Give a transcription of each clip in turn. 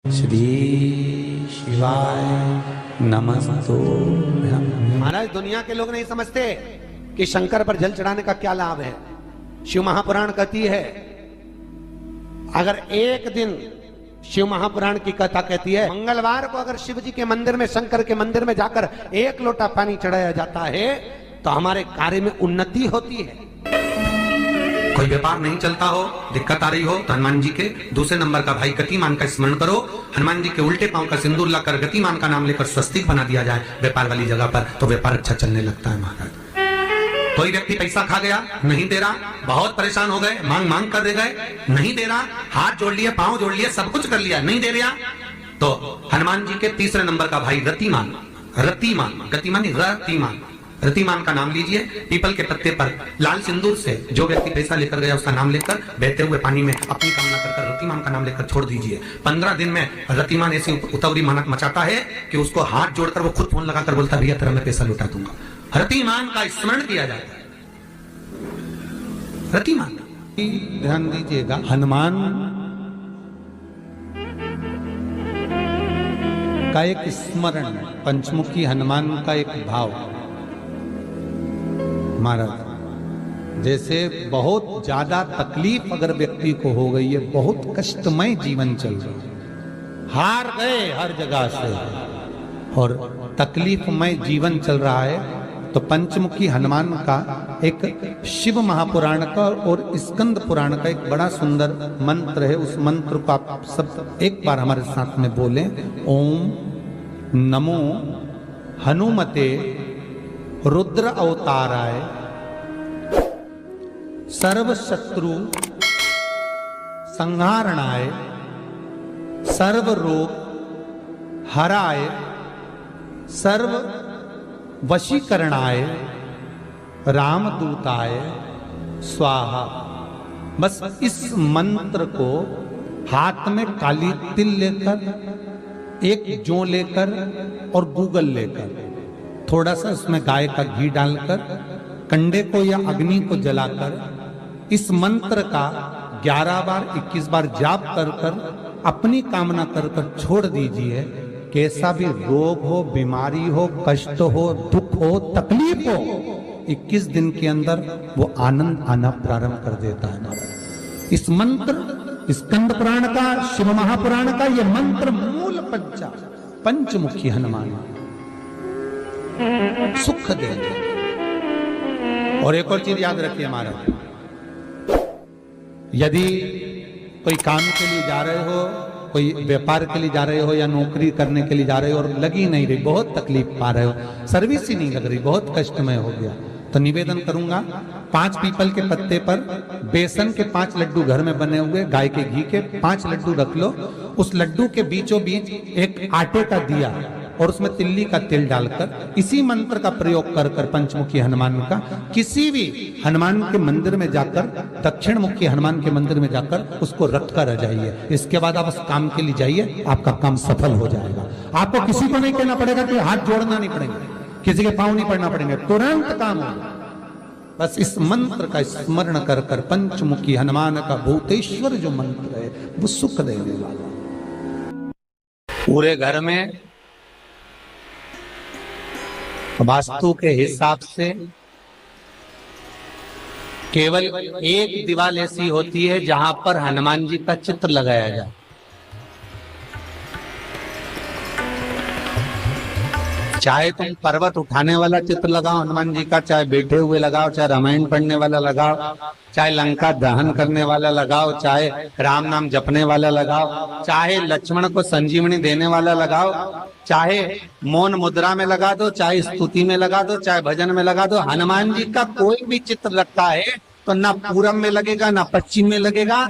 श्री शिवाय नमस्तुभ्यं। महाराज, दुनिया के लोग नहीं समझते कि शंकर पर जल चढ़ाने का क्या लाभ है। शिव महापुराण कहती है, अगर एक दिन शिव महापुराण की कथा कहती है, मंगलवार को अगर शिव जी के मंदिर में, शंकर के मंदिर में जाकर एक लोटा पानी चढ़ाया जाता है तो हमारे कार्य में उन्नति होती है। कोई व्यापार नहीं चलता हो, दिक्कत आ रही हो, तो हनुमान जी के दूसरे नंबर का भाई गतिमान का स्मरण करो। हनुमान जी के उल्टे पांव का सिंदूर लाकर गतिमान का नाम लेकर स्वस्तिक बना दिया जाए व्यापार वाली जगह पर, तो व्यापार अच्छा चलने लगता है। महाराज, कोई व्यक्ति पैसा खा गया, नहीं दे रहा, बहुत परेशान हो गए, मांग मांग कर दे गए, नहीं दे रहा, हाथ जोड़ लिए, पांव जोड़ लिए, सब कुछ कर लिया, नहीं दे रहा, तो हनुमान जी के तीसरे नंबर का भाई रतिमान, रतिमान, गतिमान रतिमान, रतिमान का नाम लीजिए। पीपल के पत्ते पर लाल सिंदूर से जो व्यक्ति पैसा लेकर गया उसका नाम लेकर बहते हुए पानी में अपनी कामना कर रतिमान का नाम लेकर छोड़ दीजिए। 15 दिन में रतिमान ऐसी उतावली मचाता है कि उसको हाथ जोड़कर वो खुद फोन लगाकर बोलता, भैया तेरा मैं पैसा लौटा दूंगा। रतिमान का स्मरण किया जाता है। रतिमान, ध्यान दीजिएगा, हनुमान का एक स्मरण, पंचमुखी हनुमान का एक भाव। महाराज, जैसे बहुत ज्यादा तकलीफ अगर व्यक्ति को हो गई है, बहुत कष्टमय जीवन चल रहा है, हार गए हर जगह से और तकलीफमय जीवन चल रहा है, तो पंचमुखी हनुमान का एक शिव महापुराण का और स्कंद पुराण का एक बड़ा सुंदर मंत्र है। उस मंत्र को आप सब एक बार हमारे साथ में बोलें। ओम नमो हनुमते रुद्र अवताराय सर्व शत्रु संहारणाय सर्व रोग हराय सर्व वशीकरणाय रामदूताय स्वाहा। बस इस मंत्र को हाथ में काली तिल लेकर, एक जौ लेकर और गूगल लेकर, थोड़ा सा उसमें गाय का घी डालकर, कंडे को या अग्नि को जलाकर इस मंत्र का 11 बार 21 बार जाप कर कर अपनी कामना कर कर छोड़ दीजिए। कैसा भी रोग हो, बीमारी हो, कष्ट हो, दुख हो, तकलीफ हो, 21 दिन के अंदर वो आनंद आना प्रारंभ कर देता है। इस मंत्र, स्कंद पुराण का, शिव महापुराण का ये मंत्र मूल पंचमुखी हनुमान सुख दे। और एक और चीज याद रखिए महाराज, यदि कोई काम के लिए जा रहे हो, कोई व्यापार के लिए जा रहे हो या नौकरी करने के लिए जा रहे हो और लगी नहीं रही, बहुत तकलीफ पा रहे हो, सर्विस ही नहीं लग रही, बहुत कष्टमय हो गया, तो निवेदन करूंगा 5 पीपल के पत्ते पर बेसन के 5 लड्डू घर में बने हुए, गाय के घी के 5 लड्डू रख लो। उस लड्डू के बीचों बीच एक आटे का दिया और उसमें तिल्ली का तेल डालकर इसी मंत्र का प्रयोग कर कर पंचमुखी हनुमान का किसी भी हनुमान के मंदिर में जाकर, दक्षिण मुखी हनुमान के मंदिर में जाकर उसको रख कर आ जाइए। इसके बाद आप उस काम के लिए जाइए, आपका काम सफल हो जाएगा। आपको किसी को नहीं कहना पड़ेगा कि हाथ जोड़ना नहीं पड़ेगा, किसी के पांव नहीं पड़ना पड़ेंगे, तुरंत काम होगा। बस इस मंत्र का स्मरण कर कर पंचमुखी हनुमान का भूतेश्वर जो मंत्र है वो सुख देने वाला। पूरे घर में वास्तु के हिसाब से केवल एक दीवार ऐसी होती है जहां पर हनुमान जी का चित्र लगाया जाए। चाहे तुम पर्वत उठाने वाला चित्र लगाओ हनुमान जी का, चाहे बैठे हुए लगाओ, चाहे रामायण पढ़ने वाला लगाओ, चाहे लंका दहन करने वाला लगाओ, चाहे राम नाम जपने वाला लगाओ, चाहे लक्ष्मण को संजीवनी देने वाला लगाओ, चाहे मौन मुद्रा में लगा दो, चाहे स्तुति में लगा दो, चाहे भजन में लगा दो। हनुमान जी का कोई भी चित्र लगता है तो ना पूरब में लगेगा, ना पश्चिम में लगेगा,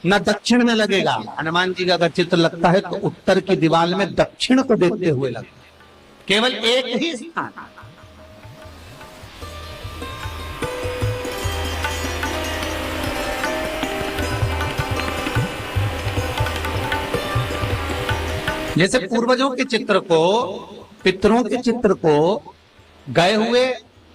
ना दक्षिण में लगेगा। हनुमान जी का अगर चित्र लगता है तो उत्तर की दीवार में दक्षिण को देखते हुए लगता है, केवल एक ही स्थान। जैसे पूर्वजों के चित्र को, पितरों के चित्र को, गए हुए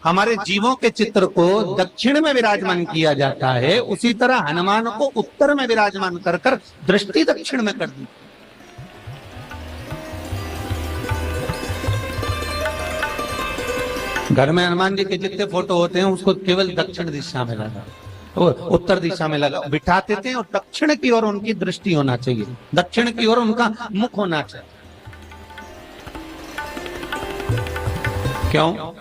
हमारे जीवों के चित्र को दक्षिण में विराजमान किया जाता है, उसी तरह हनुमान को उत्तर में विराजमान कर कर दृष्टि दक्षिण में कर दी। घर में हनुमान जी के जितने फोटो होते हैं उसको केवल दक्षिण दिशा में लगा, वो उत्तर दिशा में लगा बिठाते थे और दक्षिण की ओर उनकी दृष्टि होना चाहिए, दक्षिण की ओर उनका मुख होना चाहिए। क्यों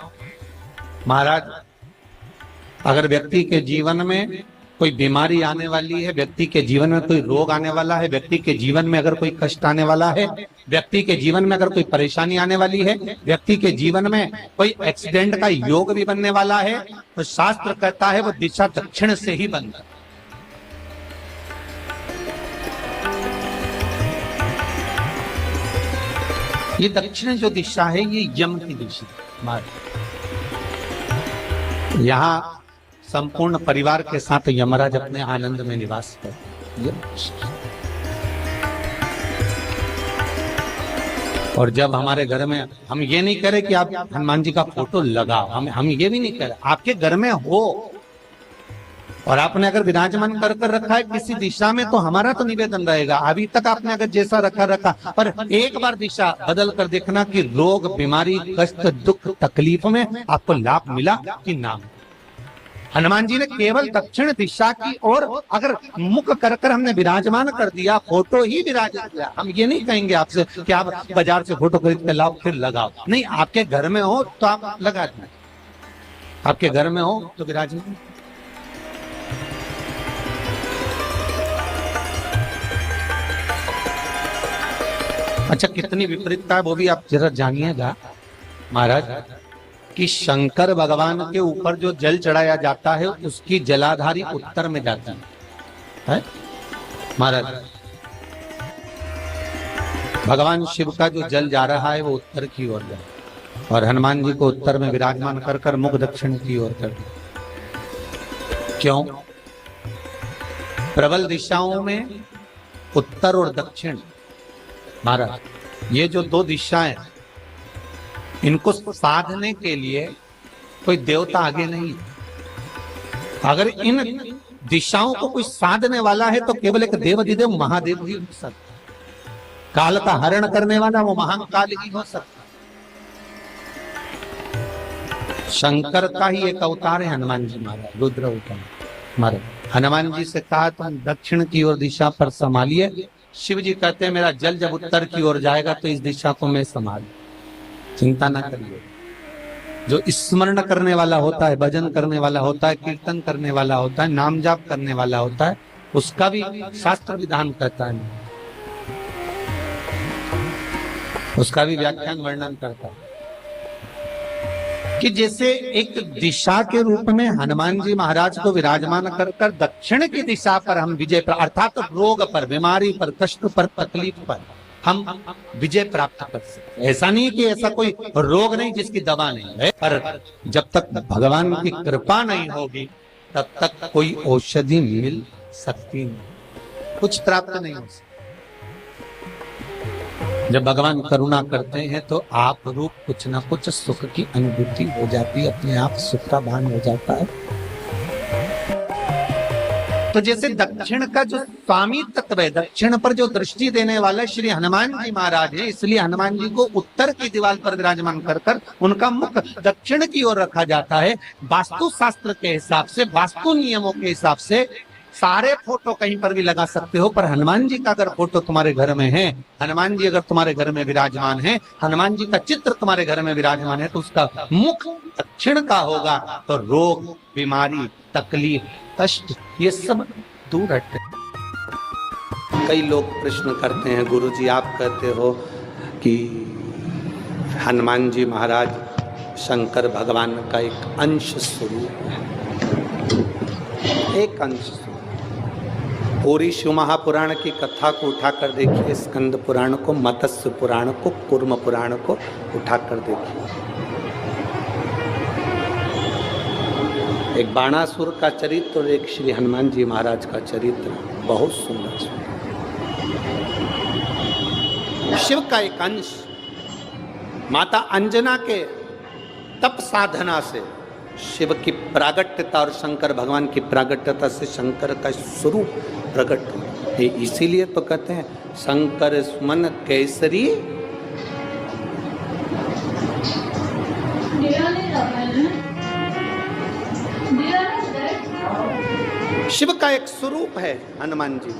महाराज? अगर व्यक्ति के जीवन में कोई बीमारी आने वाली है, व्यक्ति के जीवन में कोई रोग आने वाला है, व्यक्ति के जीवन में अगर कोई कष्ट आने वाला है, व्यक्ति के जीवन में अगर कोई परेशानी आने वाली है, व्यक्ति के जीवन में कोई एक्सीडेंट का योग भी बनने वाला है, तो शास्त्र कहता है वो दिशा दक्षिण से ही बनता है। ये दक्षिण जो दिशा है ये यम की दिशा। यहाँ संपूर्ण परिवार के साथ यमराज अपने आनंद में निवास करते। और जब हमारे घर में, हम ये नहीं कह रहे कि आप हनुमान जी का फोटो लगाओ, हम ये भी नहीं कह रहे, आपके घर में हो और आपने अगर विराजमान कर रखा है किसी दिशा में, तो हमारा तो निवेदन रहेगा, अभी तक आपने अगर जैसा रखा, पर एक बार दिशा बदल कर देखना कि रोग, बीमारी, कष्ट, दुख, तकलीफ में आपको लाभ मिला कि ना। हनुमान जी ने केवल दक्षिण दिशा की ओर अगर मुख कर हमने विराजमान कर दिया, फोटो ही विराजित किया। हम ये नहीं कहेंगे आपसे कि आप बाजार से फोटो खरीद के लाओ फिर लगाओ, नहीं, आपके घर में हो तो आप लगा दें, आपके घर में हो तो विराजमान। अच्छा, कितनी विपरीतता है वो भी आप जरा जानिएगा महाराज, कि शंकर भगवान के ऊपर जो जल चढ़ाया जाता है उसकी जलाधारी उत्तर में जाती है महाराज। भगवान शिव का जो जल जा रहा है वो उत्तर की ओर जा, और हनुमान जी को उत्तर में विराजमान कर मुख दक्षिण की ओर कर दिया। क्यों? प्रबल दिशाओं में उत्तर और दक्षिण महाराज, ये जो दो दिशाएं, इनको साधने के लिए कोई देवता आगे नहीं। अगर इन दिशाओं को कोई साधने वाला है तो केवल एक देवाधिदेव महादेव ही हो सकता। काल का हरण करने वाला वो महाकाल ही हो सकता। शंकर का ही एक अवतार है हनुमान जी महाराज, रुद्र अवतार महाराज। हनुमान जी से कहा तुम दक्षिण की ओर दिशा पर संभालिए, शिव जी कहते हैं मेरा जल जब उत्तर की ओर जाएगा तो इस दिशा को मैं संभाल, चिंता ना करिए। जो स्मरण करने वाला होता है, भजन करने वाला होता है, कीर्तन करने वाला होता है, नाम जाप करने वाला होता है, उसका भी शास्त्र विधान कहता है, उसका भी व्याख्यान वर्णन करता है कि जैसे एक दिशा के रूप में हनुमान जी महाराज को विराजमान कर दक्षिण की दिशा पर हम विजय पर, अर्थात रोग पर, बीमारी पर, कष्ट पर, तकलीफ पर हम विजय प्राप्त कर सकते। ऐसा नहीं कि ऐसा कोई रोग नहीं जिसकी दवा नहीं है, पर जब तक भगवान की कृपा नहीं होगी तब तक कोई औषधि मिल सकती नहीं, कुछ प्राप्त नहीं हो सकता। जब भगवान करुणा करते हैं तो आप रूप कुछ ना कुछ सुख की अनुभूति हो जाती है, अपने आप सुख का भान हो जाता है। तो जैसे दक्षिण का जो स्वामी तत्व है, दक्षिण पर जो दृष्टि देने वाला श्री हनुमान जी महाराज है, इसलिए हनुमान जी को उत्तर की दीवार पर विराजमान कर उनका मुख दक्षिण की ओर रखा जाता है। वास्तु शास्त्र के हिसाब से, वास्तु नियमों के हिसाब से सारे फोटो कहीं पर भी लगा सकते हो, पर हनुमान जी का अगर फोटो तुम्हारे घर में है, हनुमान जी अगर तुम्हारे घर में विराजमान है, हनुमान जी का चित्र तुम्हारे घर में विराजमान है, तो उसका मुख दक्षिण का होगा, तो रोग, बीमारी, तकलीफ, कष्ट ये सब दूर हटते। कई लोग प्रश्न करते हैं, गुरुजी आप कहते हो कि हनुमान जी महाराज शंकर भगवान का एक अंश स्वरूप है, एक अंश। पूरी शिव महापुराण की कथा को उठाकर देखिए, स्कंद पुराण को, मत्स्य पुराण को, कूर्म पुराण को उठाकर देखिए। एक बाणासुर का चरित्र और एक श्री हनुमान जी महाराज का चरित्र बहुत सुंदर। शिव का एक अंश माता अंजना के तप साधना से शिव की प्रागट्यता और शंकर भगवान की प्रागट्यता से शंकर का स्वरूप प्रकट हो। इसीलिए तो कहते हैं शंकर सुमन केसरी शिव का एक स्वरूप है हनुमान जी।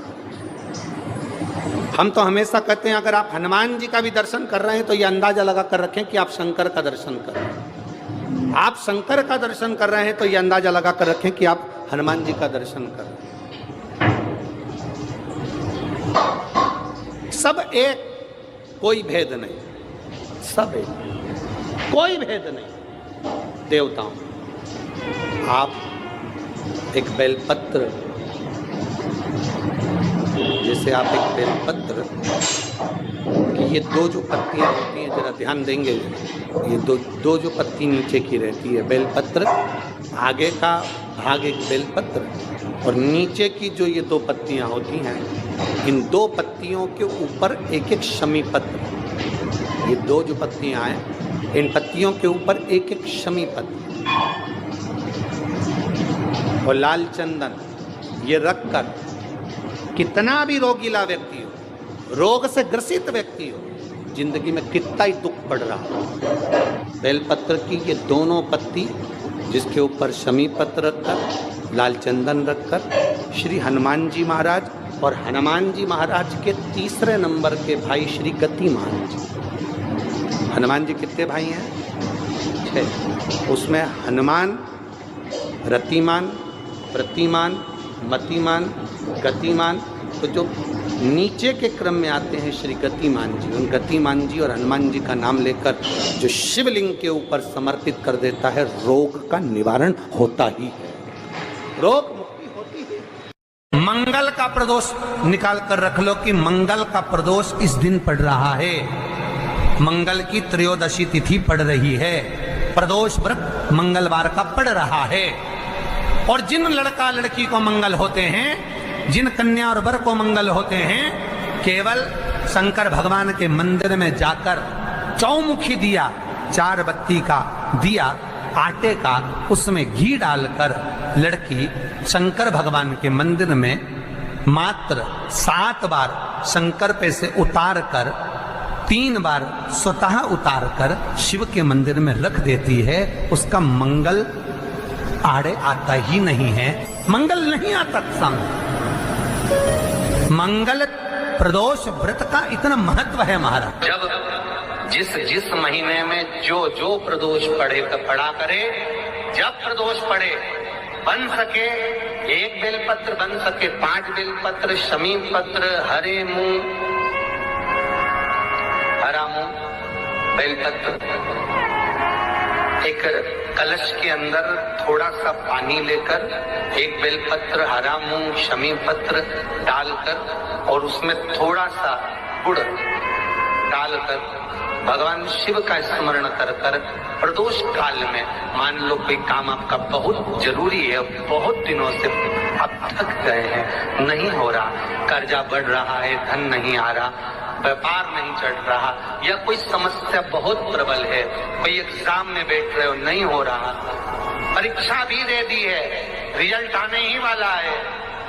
हम तो हमेशा कहते हैं अगर आप हनुमान जी का भी दर्शन कर रहे हैं तो ये अंदाजा लगा कर रखें कि आप शंकर का दर्शन कर रहे हैं। आप शंकर का दर्शन कर रहे हैं तो ये अंदाजा लगा कर रखें कि आप हनुमान जी का दर्शन कर रहे हैं। सब एक, कोई भेद नहीं, सब एक, कोई भेद नहीं। देवताओं, आप एक बेलपत्र, जैसे आप एक बेलपत्र कि ये दो जो पत्तियां होती हैं, जरा ध्यान देंगे, ये दो जो पत्ती नीचे की रहती है बेलपत्र, आगे का भाग एक बेलपत्र और नीचे की जो ये दो पत्तियां होती हैं, इन दो पत्तियों के ऊपर एक एक शमी पत्र, ये दो जो पत्तियां हैं इन पत्तियों के ऊपर एक एक शमी पत्र और लाल चंदन ये रखकर कितना भी रोगीला व्यक्ति हो, रोग से ग्रसित व्यक्ति हो, जिंदगी में कितना ही दुख पड़ रहा हो, बेलपत्र की ये दोनों पत्ती जिसके ऊपर शमी पत्र रखकर, लाल चंदन रखकर श्री हनुमान जी महाराज और हनुमान जी महाराज के तीसरे नंबर के भाई श्री गतिमान जी। हनुमान जी कितने भाई हैं? 6। उसमें हनुमान, रतिमान, प्रतिमान, मतिमान, गतिमान, तो जो नीचे के क्रम में आते हैं श्री गतिमान जी, उन गतिमान जी और हनुमान जी का नाम लेकर जो शिवलिंग के ऊपर समर्पित कर देता है, रोग का निवारण होता ही है, रोग मुक्ति होती है। मंगल का प्रदोष निकाल कर रख लो कि मंगल का प्रदोष इस दिन पड़ रहा है, मंगल की त्रयोदशी तिथि पड़ रही है, प्रदोष व्रत मंगलवार का पड़ रहा है। और जिन लड़का लड़की को मंगल होते हैं, जिन कन्या और वर को मंगल होते हैं, केवल शंकर भगवान के मंदिर में जाकर चौमुखी दिया, 4 बत्ती का दिया आटे का, उसमें घी डालकर लड़की शंकर भगवान के मंदिर में मात्र 7 बार शंकर पे से उतार कर 3 बार स्वतः उतार कर शिव के मंदिर में रख देती है, उसका मंगल आड़े आता ही नहीं है, मंगल नहीं आता सामने। मंगल प्रदोष व्रत का इतना महत्व है महाराज। जब जिस महीने में जो प्रदोष पड़ा करे, जब प्रदोष पड़े, बन सके 1 बेलपत्र, बन सके 5 बेलपत्र, शमी पत्र, हरे मूंग, हरा मूंग, बेलपत्र, एक कलश के अंदर थोड़ा सा पानी लेकर 1 बेलपत्र, हरा मूंग, शमी पत्र डालकर और उसमें थोड़ा सा गुड़ डालकर भगवान शिव का स्मरण कर कर प्रदोष काल में, मान लो कोई काम आपका बहुत जरूरी है, बहुत दिनों से आप थक गए हैं, नहीं हो रहा, कर्जा बढ़ रहा है, धन नहीं आ रहा, व्यापार नहीं चढ़ रहा, या कोई समस्या बहुत प्रबल है, कोई एग्जाम में बैठ रहे हो, नहीं हो रहा, परीक्षा भी दे दी है, रिजल्ट आने ही वाला है,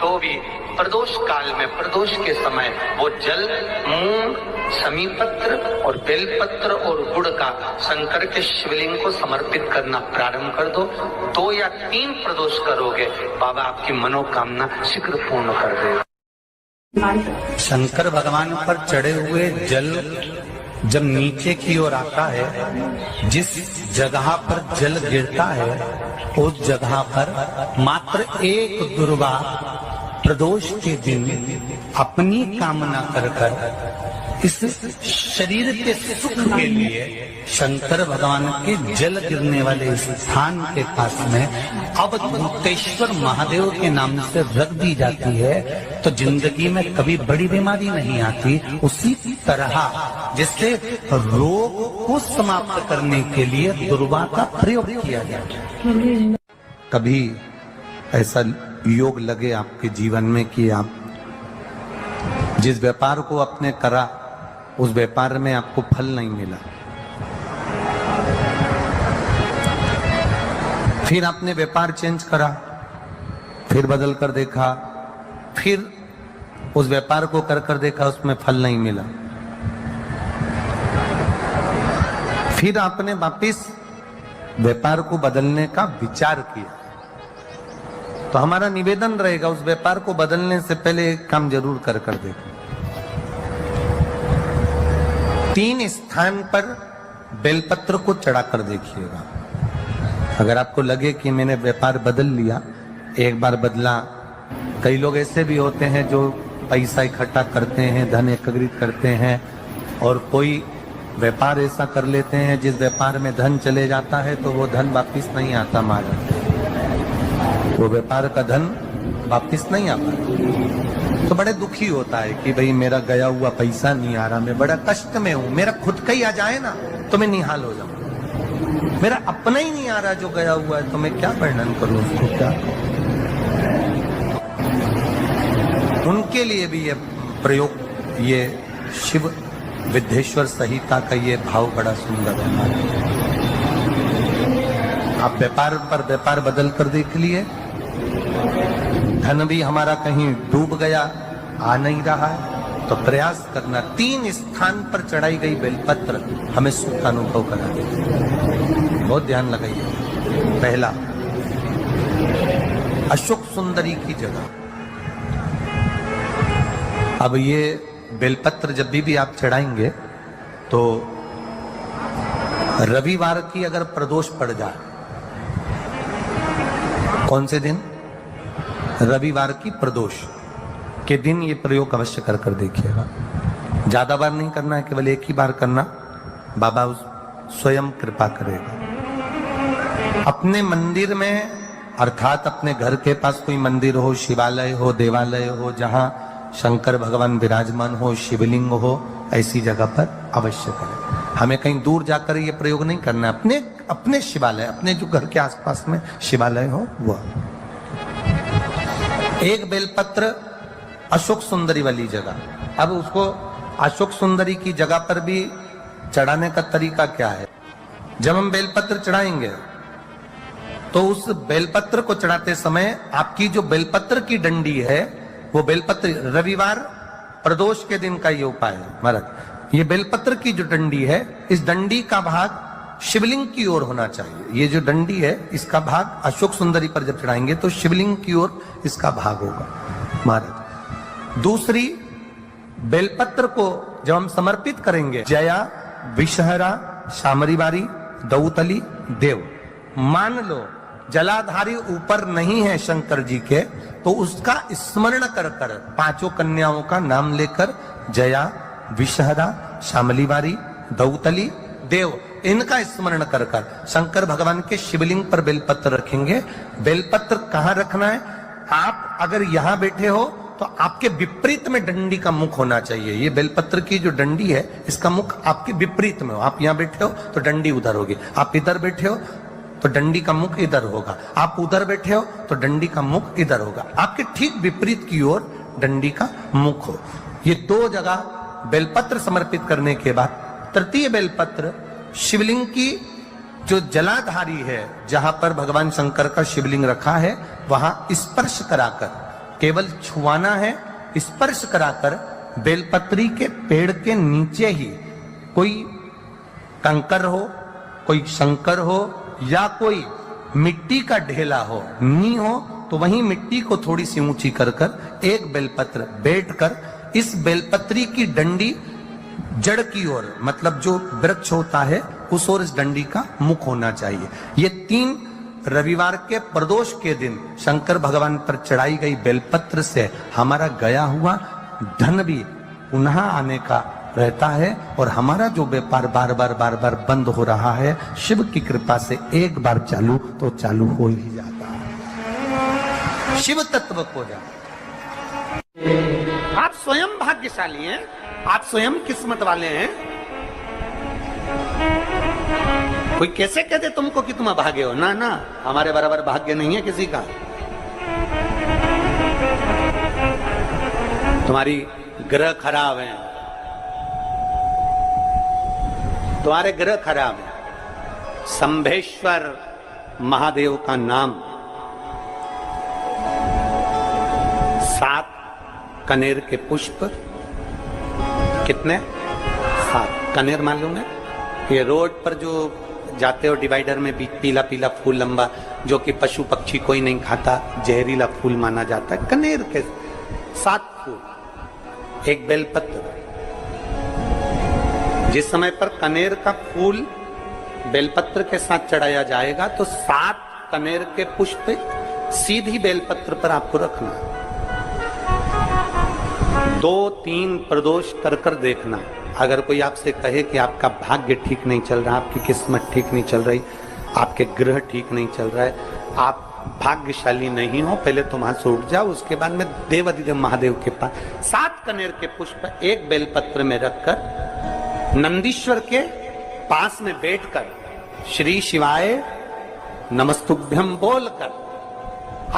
तो भी प्रदोष काल में, प्रदोष के समय वो जल, मूंग, शमी पत्र और बेलपत्र और गुड़ का शंकर के शिवलिंग को समर्पित करना प्रारंभ कर दो। 2 या 3 प्रदोष करोगे, बाबा आपकी मनोकामना शीघ्र पूर्ण कर देगा। शंकर भगवान पर चढ़े हुए जल जब नीचे की ओर आता है, जिस जगह पर जल गिरता है उस जगह पर मात्र एक दुर्गा प्रदोष के दिन अपनी कामना कर इस शरीर के सुख के लिए शंकर भगवान के जल गिरने वाले स्थान के पास में अवधूतेश्वर महादेव के नाम से रख दी जाती है, तो जिंदगी में कभी बड़ी बीमारी नहीं आती। उसी तरह जिससे रोग को समाप्त करने के लिए दुर्वा का प्रयोग किया जाता है। कभी ऐसा योग लगे आपके जीवन में कि आप जिस व्यापार को आपने करा उस व्यापार में आपको फल नहीं मिला, फिर आपने व्यापार चेंज करा, फिर बदल कर देखा, फिर उस व्यापार को कर देखा, उसमें फल नहीं मिला, फिर आपने वापिस व्यापार को बदलने का विचार किया, तो हमारा निवेदन रहेगा उस व्यापार को बदलने से पहले एक काम जरूर कर देखें। 3 स्थान पर बेलपत्र को चढ़ाकर देखिएगा। अगर आपको लगे कि मैंने व्यापार बदल लिया, एक बार बदला, कई लोग ऐसे भी होते हैं जो पैसा इकट्ठा करते हैं, धन एकत्रित करते हैं, और कोई व्यापार ऐसा कर लेते हैं जिस व्यापार में धन चले जाता है तो वो धन वापिस नहीं आता महाराज, वो व्यापार का धन वापिस नहीं आता। तो बड़े दुखी होता है कि भाई मेरा गया हुआ पैसा नहीं आ रहा, मैं बड़ा कष्ट में हूं, मेरा खुद का ही आ जाए ना तो मैं निहाल हो जाऊं, मेरा अपना ही नहीं आ रहा जो गया हुआ है, तो मैं क्या वर्णन करूं उसको, क्या। उनके लिए भी ये प्रयोग, ये शिव विद्येश्वर संहिता का ये भाव बड़ा सुंदर है। आप व्यापार पर व्यापार बदल कर देख लिए, धन भी हमारा कहीं डूब गया, आ नहीं रहा है, तो प्रयास करना 3 स्थान पर चढ़ाई गई बेलपत्र हमें सुख का अनुभव करा देगी। बहुत ध्यान लगाइए। पहला, अशोक सुंदरी की जगह। अब ये बेलपत्र जब भी आप चढ़ाएंगे तो रविवार की अगर प्रदोष पड़ जाए, कौन से दिन? रविवार की प्रदोष के दिन ये प्रयोग अवश्य कर देखिएगा। ज्यादा बार नहीं करना है, केवल एक ही बार करना, बाबा स्वयं कृपा करेगा। अपने मंदिर में, अर्थात अपने घर के पास कोई मंदिर हो, शिवालय हो, देवालय हो, जहां शंकर भगवान विराजमान हो, शिवलिंग हो, ऐसी जगह पर अवश्य करें। हमें कहीं दूर जाकर ये प्रयोग नहीं करना, अपने शिवालय, अपने जो घर के आसपास में शिवालय हो वो। एक बेलपत्र अशोक सुंदरी वाली जगह। अब उसको अशोक सुंदरी की जगह पर भी चढ़ाने का तरीका क्या है? जब हम बेलपत्र चढ़ाएंगे तो उस बेलपत्र को चढ़ाते समय आपकी जो बेलपत्र की डंडी है, वो बेलपत्र, रविवार प्रदोष के दिन का ये उपाय है महाराज। ये बेलपत्र की जो डंडी है, इस डंडी का भाग शिवलिंग की ओर होना चाहिए। ये जो डंडी है, इसका भाग अशोक सुंदरी पर जब चढ़ाएंगे तो शिवलिंग की ओर इसका भाग होगा महाराज। दूसरी, बेलपत्र को जब हम समर्पित करेंगे, जया, विषहरा, शामरीवारी, दौतली, देव, मान लो जलाधारी ऊपर नहीं है शंकर जी के, तो उसका स्मरण कर 5 कन्याओं का नाम लेकर, जया, विषहरा, शामलीवारी, दौतली, देव, इनका स्मरण कर शंकर भगवान के शिवलिंग पर बेलपत्र रखेंगे। बेलपत्र कहां रखना है? आप अगर यहां बैठे हो तो आपके विपरीत में डंडी का मुख होना चाहिए। ये बेलपत्र की जो डंडी है, इसका मुख आपके विपरीत में हो। आप यहां बैठे हो तो डंडी उधर होगी, आप इधर बैठे हो तो डंडी का मुख इधर होगा, आप उधर बैठे हो तो डंडी का मुख इधर होगा। आपके ठीक विपरीत की ओर डंडी का मुख हो। ये 2 जगह बेलपत्र समर्पित करने के बाद, तृतीय बेलपत्र शिवलिंग की जो जलाधारी है, जहां पर भगवान शंकर का शिवलिंग रखा है, वहां स्पर्श कराकर, केवल छुआना है, स्पर्श कराकर बेलपत्री के पेड़ के नीचे ही कोई कंकर हो, कोई शंकर हो, या कोई मिट्टी का ढेला हो, नी हो, तो वहीं मिट्टी को थोड़ी सी ऊंची कर एक बेलपत्र बैठकर इस बेलपत्री की डंडी जड़ की ओर, मतलब जो वृक्ष होता है उस ओर इस डंडी का मुख होना चाहिए। ये 3 रविवार के प्रदोष के दिन शंकर भगवान पर चढ़ाई गई बेलपत्र से हमारा गया हुआ धन भी पुनः आने का रहता है, और हमारा जो व्यापार बार बार बंद हो रहा है, शिव की कृपा से एक बार चालू तो चालू हो ही जाता है, शिव तत्व को जाता। आप स्वयं भाग्यशाली हैं, आप स्वयं किस्मत वाले हैं। कोई कैसे कहते तुमको कि तुम अभागे हो? ना ना, हमारे बराबर भाग्य नहीं है किसी का। तुम्हारी ग्रह खराब है, तुम्हारे ग्रह खराब है। संभेश्वर महादेव का नाम, 7 कनेर के पुष्प, कितने? 7 कनेर मालूम है? ये रोड पर जो जाते हो डिवाइडर में पीला पीला फूल लंबा, जो कि पशु पक्षी कोई नहीं खाता, जहरीला फूल माना जाता है। कनेर के 7 फूल, एक बेलपत्र। जिस समय पर कनेर का फूल बेलपत्र के साथ चढ़ाया जाएगा तो 7 कनेर के पुष्प सीधी बेलपत्र पर आपको रखना। 2-3 प्रदोष कर कर देखना। अगर कोई आपसे कहे कि आपका भाग्य ठीक नहीं चल रहा, आपकी किस्मत ठीक नहीं चल रही, आपके ग्रह ठीक नहीं चल रहा है, आप भाग्यशाली नहीं हो, पहले तुम हाथ से उठ जाओ, उसके बाद में देवाधिदेव महादेव के पास 7 कनेर के पुष्प एक बेलपत्र में रखकर नंदीश्वर के पास में बैठकर श्री शिवाय नमस्तुभ्यम बोलकर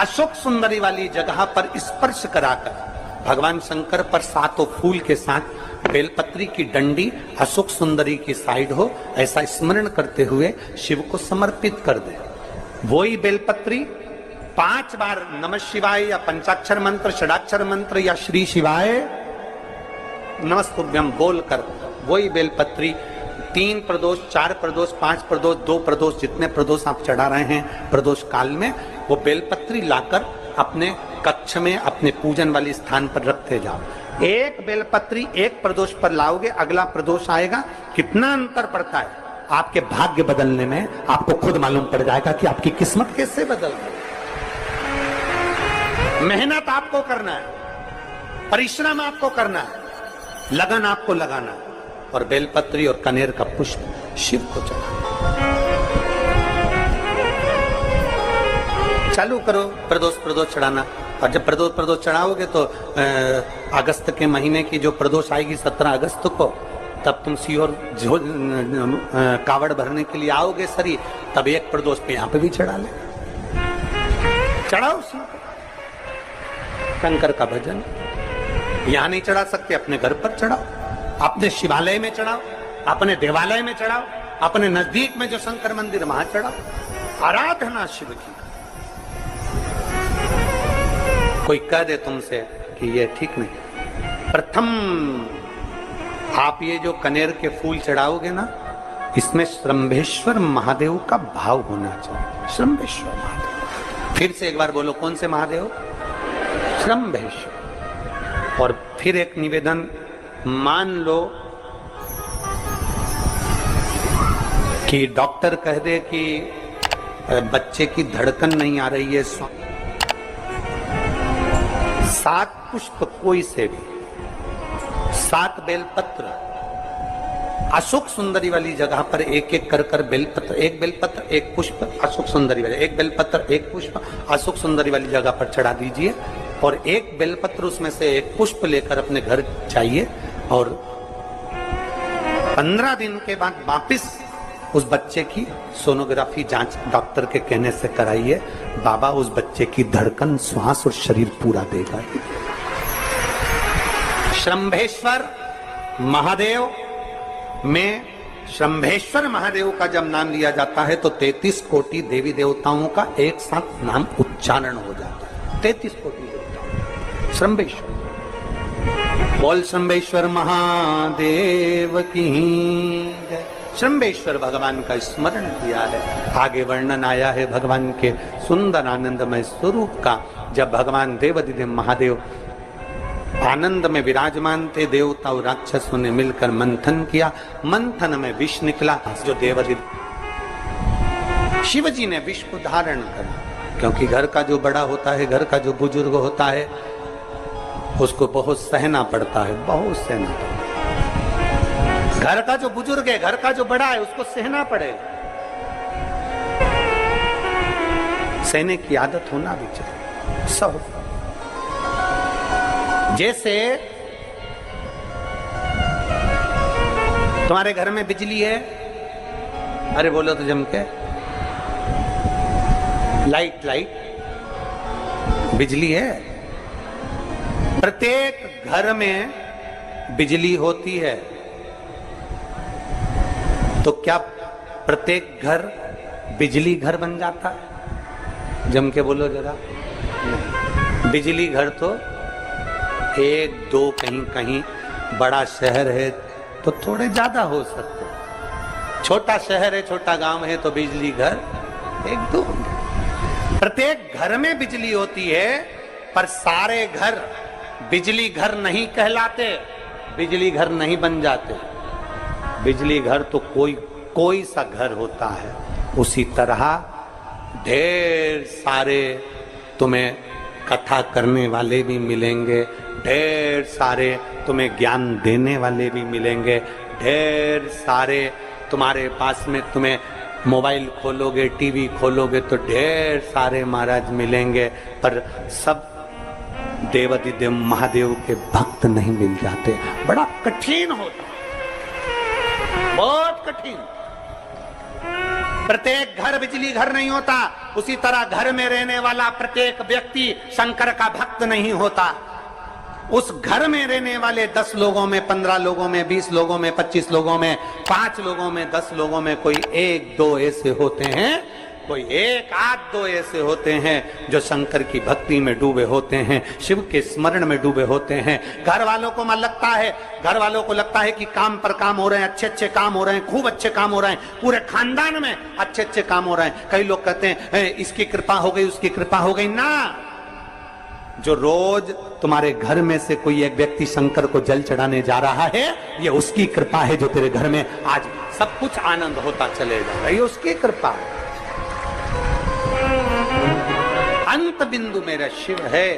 अशोक सुंदरी वाली जगह पर स्पर्श कराकर भगवान शंकर पर 7 फूल के साथ बेलपत्री की डंडी अशोक सुंदरी की साइड हो, ऐसा स्मरण करते हुए शिव को समर्पित कर दे। वही बेलपत्री 5 बार नमः शिवाय या पंचाक्षर मंत्र, षडाक्षर मंत्र या श्री शिवाय नमस्तुभ्यम बोलकर वही बेलपत्री 3 प्रदोष, 4 प्रदोष, 5 प्रदोष, 2 प्रदोष, जितने प्रदोष आप चढ़ा रहे हैं प्रदोष काल में, वो बेलपत्री लाकर अपने कक्ष में अपने पूजन वाले स्थान पर रखते जाओ। एक बेलपत्री एक प्रदोष पर लाओगे, अगला प्रदोष आएगा, कितना अंतर पड़ता है आपके भाग्य बदलने में, आपको खुद मालूम पड़ जाएगा कि आपकी किस्मत कैसे बदल गई। मेहनत आपको करना है, परिश्रम आपको करना है, लगन आपको लगाना है, और बेलपत्री और कनेर का पुष्प शिव को चढ़ा। चालू करो प्रदोष चढ़ाना। और जब प्रदोष चढ़ाओगे तो अगस्त के महीने की जो प्रदोष आएगी 17 अगस्त को, तब तुम सीहोर कावड़ भरने के लिए आओगे सरी, तब एक प्रदोष पे यहाँ पे भी चढ़ा ले, चढ़ाओ शंकर का भजन। यहाँ नहीं चढ़ा सकते, अपने घर पर चढ़ाओ, अपने शिवालय में चढ़ाओ, अपने देवालय में चढ़ाओ, अपने नजदीक में जो शंकर मंदिर वहां चढ़ाओ। आराधना शिव की। कोई कह दे तुमसे कि ये ठीक नहीं, प्रथम आप ये जो कनेर के फूल चढ़ाओगे ना, इसमें श्रंभेश्वर महादेव का भाव होना चाहिए। श्रंभेश्वर महादेव, फिर से एक बार बोलो, कौन से महादेव? श्रंभेश्वर। और फिर एक निवेदन, मान लो कि डॉक्टर कह दे कि बच्चे की धड़कन नहीं आ रही है, 7 पुष्प कोई से भी, 7 बेलपत्र अशोक सुंदरी वाली जगह पर एक एक कर कर बेलपत्र, एक बेलपत्र एक पुष्प अशोक सुंदरी वाली, एक बेलपत्र एक पुष्प अशोक सुंदरी वाली जगह पर चढ़ा दीजिए, और एक बेलपत्र उसमें से एक पुष्प लेकर अपने घर जाइए, और 15 दिन के बाद वापिस उस बच्चे की सोनोग्राफी जांच डॉक्टर के कहने से कराइए। बाबा उस बच्चे की धड़कन, श्वास और शरीर पूरा देगा। श्रंभेश्वर महादेव में, श्रंभेश्वर महादेव का जब नाम लिया जाता है तो 33 कोटि देवी देवताओं का एक साथ नाम उच्चारण हो जाता है। 33 कोटि देवता श्रंभेश्वर। बोल श्रंभेश्वर महादेव की जय। श्रंभेश्वर भगवान का स्मरण किया है। आगे वर्णन आया है भगवान के सुंदर आनंदमय स्वरूप का। जब भगवान देवाधिदेव महादेव आनंद में विराजमान थे, देवता और राक्षसों ने मिलकर मंथन किया, मंथन में विष निकला, जो देवाधिदेव शिव जी ने विष को धारण करा। क्योंकि घर का जो बड़ा होता है, घर का जो बुजुर्ग होता है, उसको बहुत सहना पड़ता है, बहुत सहना पड़ता है। घर का जो बुजुर्ग है, घर का जो बड़ा है, उसको सहना पड़ेगा। सहने की आदत होना भी चाहिए सब। जैसे तुम्हारे घर में बिजली है, अरे बोलो तो जम के, लाइट बिजली है। प्रत्येक घर में बिजली होती है, तो क्या प्रत्येक घर बिजली घर बन जाता है? जम के बोलो जरा। बिजली घर तो 1-2 कहीं कहीं, बड़ा शहर है तो थोड़े ज्यादा हो सकते, छोटा शहर है, छोटा गांव है तो बिजली घर एक दो। प्रत्येक घर में बिजली होती है, पर सारे घर बिजली घर नहीं कहलाते, बिजली घर नहीं बन जाते। बिजली घर तो कोई सा घर होता है। उसी तरह ढेर सारे तुम्हें कथा करने वाले भी मिलेंगे, ढेर सारे तुम्हें ज्ञान देने वाले भी मिलेंगे, ढेर सारे तुम्हारे पास में तुम्हें मोबाइल खोलोगे, टीवी खोलोगे तो ढेर सारे महाराज मिलेंगे, पर सब देवाधिदेव महादेव के भक्त नहीं मिल जाते। बड़ा कठिन होता, बहुत कठिन। प्रत्येक घर बिजली घर नहीं होता, उसी तरह घर में रहने वाला प्रत्येक व्यक्ति शंकर का भक्त नहीं होता। उस घर में रहने वाले 10 लोगों में, 15 लोगों में, 20 लोगों में, 25 लोगों में, 5 लोगों में, 10 लोगों में कोई 1-2 ऐसे होते हैं, कोई 1-2 ऐसे होते हैं जो शंकर की भक्ति में डूबे होते हैं, शिव के स्मरण में डूबे होते हैं। घर वालों को मन लगता है, घर वालों को लगता है कि काम पर काम हो रहे हैं, अच्छे अच्छे काम हो रहे हैं, खूब अच्छे काम हो रहे हैं, पूरे खानदान में अच्छे अच्छे काम हो रहे हैं। कई लोग कहते हैं इसकी कृपा हो गई, उसकी कृपा हो गई। ना, जो रोज तुम्हारे घर में से कोई एक व्यक्ति शंकर को जल चढ़ाने जा रहा है, ये उसकी कृपा है जो तेरे घर में आज सब कुछ आनंद होता चले जा रहा है, ये उसकी कृपा है। अंत बिंदु मेरा शिव है।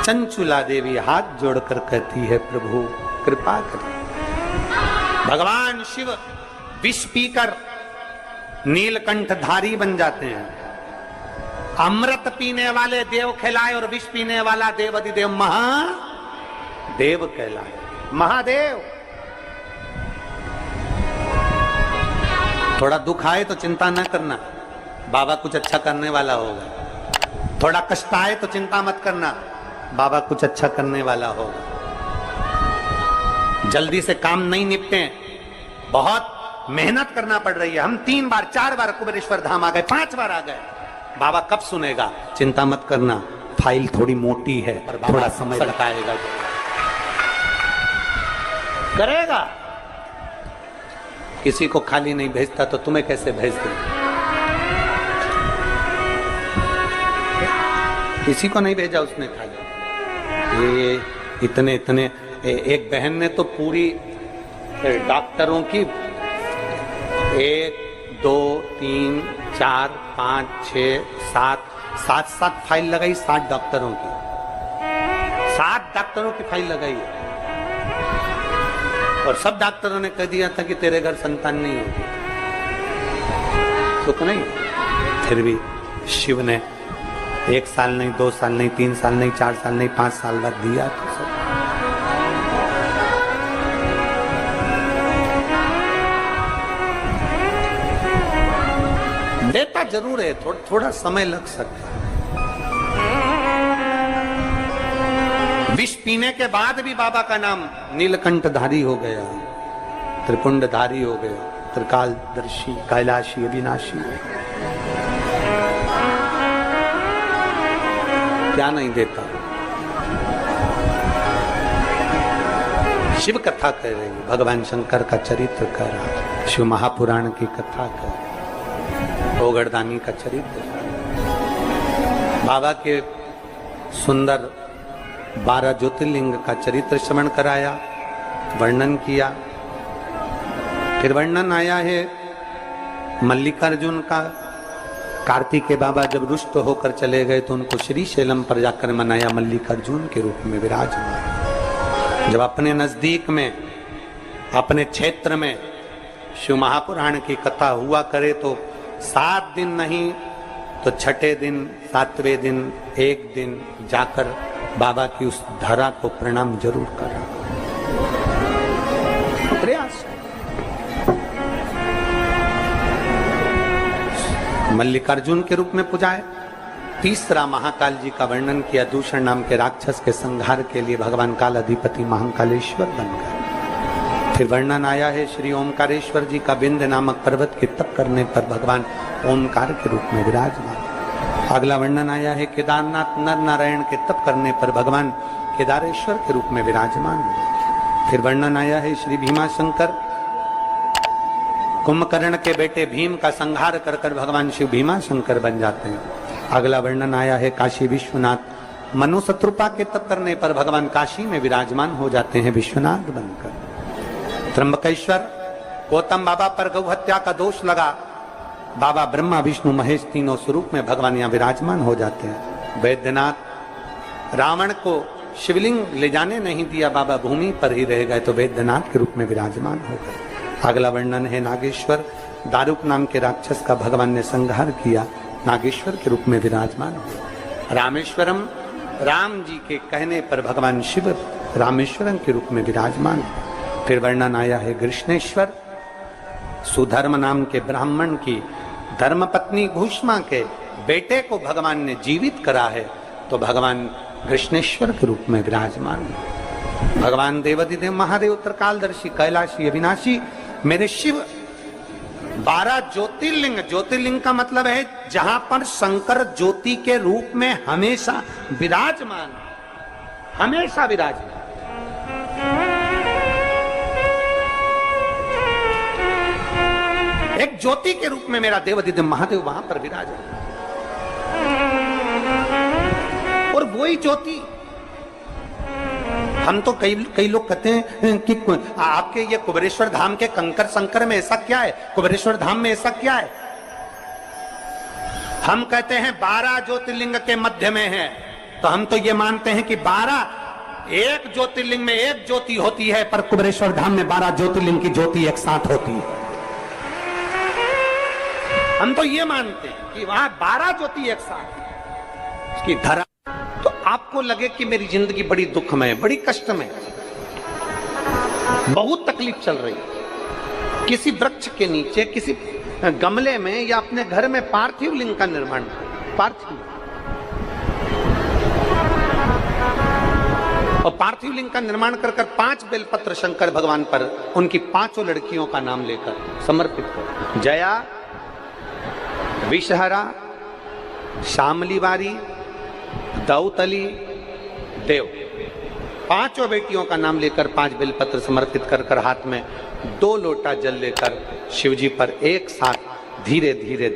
चंचुला देवी हाथ जोड़कर कहती है, प्रभु कृपा करें। भगवान शिव विष पीकर नीलकंठ धारी बन जाते हैं। अमृत पीने वाले देव कहलाए और विष पीने वाला देवाधिदेव महादेव कहलाए। महादेव। थोड़ा दुख आए तो चिंता न करना, बाबा कुछ अच्छा करने वाला होगा। थोड़ा कष्ट आए तो चिंता मत करना, बाबा कुछ अच्छा करने वाला होगा। जल्दी से काम नहीं निपटे, बहुत मेहनत करना पड़ रही है। हम 3 बार 4 बार कुबेरेश्वर धाम आ गए, 5 बार आ गए, बाबा कब सुनेगा? चिंता मत करना, फाइल थोड़ी मोटी है, थोड़ा समय लगाएगा, करेगा। किसी को खाली नहीं भेजता तो तुम्हें कैसे भेज दे? किसी को नहीं भेजा उसने खाली। ये इतने एक बहन ने तो पूरी डॉक्टरों की 1 2 3 4 5 6 7 फाइल लगाई, 7 डॉक्टरों की, 7 डॉक्टरों की फाइल लगाई है। और सब डॉक्टरों ने कह दिया था कि तेरे घर संतान नहीं होगी, सुख नहीं। फिर भी शिव ने 1 साल नहीं, 2 साल नहीं, 3 साल नहीं, 4 साल नहीं, 5 साल बाद दिया तो सब। देता जरूर है, थोड़ा समय लग सकता है। विष पीने के बाद भी बाबा का नाम नीलकंठधारी हो गया, त्रिपुंडधारी हो गया, त्रिकालदर्शी, कैलाशी, अविनाशी। क्या नहीं देता? शिव कथा कह रही है, भगवान शंकर का चरित्र कह रहा है, शिव महापुराण की कथा कह रहा है, ओगड़दानी का चरित्र, बाबा के सुंदर 12 ज्योतिर्लिंग का चरित्र श्रवण कराया, वर्णन किया। फिर वर्णन आया है मल्लिकार्जुन का। कार्तिक के बाबा जब रुष्ट होकर चले गए तो उनको श्री शैलम पर जाकर मनाया, मल्लिकार्जुन के रूप में विराजमान। जब अपने नजदीक में, अपने क्षेत्र में शिव महापुराण की कथा हुआ करे तो 7 दिन नहीं तो 6ठे दिन, 7वें दिन, 1 दिन जाकर बाबा की उस धरा को प्रणाम जरूर करा। प्रयास। मल्लिकार्जुन के रूप में पुजाए। तीसरा महाकाल जी का वर्णन किया, दूषण नाम के राक्षस के संहार के लिए भगवान काल अधिपति महाकालेश्वर बन गए। फिर वर्णन आया है श्री ओमकारेश्वर जी का, विंध्य नामक पर्वत के तप करने पर भगवान ओमकार के रूप में विराजमान। अगला वर्णन आया है केदारनाथ नर नारायण के तप करने पर भगवान केदारेश्वर के रूप में विराजमान। फिर वर्णन आया है श्री भीमाशंकर कुंभकर्ण के बेटे भीम का संहार कर कर भगवान शिव भीमा शंकर बन जाते हैं। अगला वर्णन आया है काशी विश्वनाथ। मनु शत्रुपा के तप करने पर भगवान काशी में विराजमान हो जाते हैं विश्वनाथ बनकर। त्र्यंबकेश्वर गौतम बाबा पर गौ हत्या का दोष लगा, बाबा ब्रह्मा विष्णु महेश तीनों स्वरूप में भगवान यहाँ विराजमान हो जाते हैं। वैद्यनाथ रावण को शिवलिंग ले जाने नहीं दिया, बाबा भूमि पर ही रह गए तो वैद्यनाथ के रूप में विराजमान हो गए। अगला वर्णन है नागेश्वर। दारुक नाम के राक्षस का भगवान ने संहार किया, नागेश्वर के रूप में विराजमान हुए। रामेश्वरम राम जी के कहने पर भगवान शिव रामेश्वरम के रूप में विराजमान हुए। फिर वर्णन आया है कृष्णेश्वर। सुधर्म नाम के ब्राह्मण की धर्मपत्नी घुष्मा के बेटे को भगवान ने जीवित करा है तो भगवान कृष्णेश्वर के रूप में विराजमान है। भगवान देवाधिदेव महादेव त्रिकालदर्शी कैलाशी अविनाशी मेरे शिव 12 ज्योतिर्लिंग, ज्योतिर्लिंग का मतलब है जहां पर शंकर ज्योति के रूप में हमेशा विराजमान, हमेशा विराजमान। एक ज्योति के रूप में मेरा देवाधिदेव महादेव वहां पर विराजमान और वही ज्योति। हम तो कई लोग कहते हैं कि आपके ये कुबेरेश्वर धाम के कंकर संकर में ऐसा क्या है, कुबेरेश्वर धाम में ऐसा क्या है। हम कहते हैं 12 ज्योतिर्लिंग के मध्य में है, तो हम तो ये मानते हैं कि 12 एक ज्योतिर्लिंग में एक ज्योति होती है, पर कुबेरेश्वर धाम में 12 ज्योतिर्लिंग की ज्योति एक साथ होती है। हम तो ये मानते हैं कि वहां 12 ज्योति एक साथ उसकी धरा। तो आपको लगे कि मेरी जिंदगी बड़ी दुख में, बड़ी कष्ट में, बहुत तकलीफ चल रही, किसी वृक्ष के नीचे, किसी गमले में या अपने घर में पार्थिव लिंग का निर्माण, पार्थिव और पार्थिव लिंग का निर्माण कर 5 बेलपत्र शंकर भगवान पर उनकी 5 लड़कियों का नाम लेकर समर्पित कर, जया, विषहरा, शामलीवारी, दौतली, देव, 5 बेटियों का नाम लेकर 5 बेलपत्र समर्पित कर हाथ में 2 लोटा जल लेकर शिवजी पर एक साथ धीरे धीरे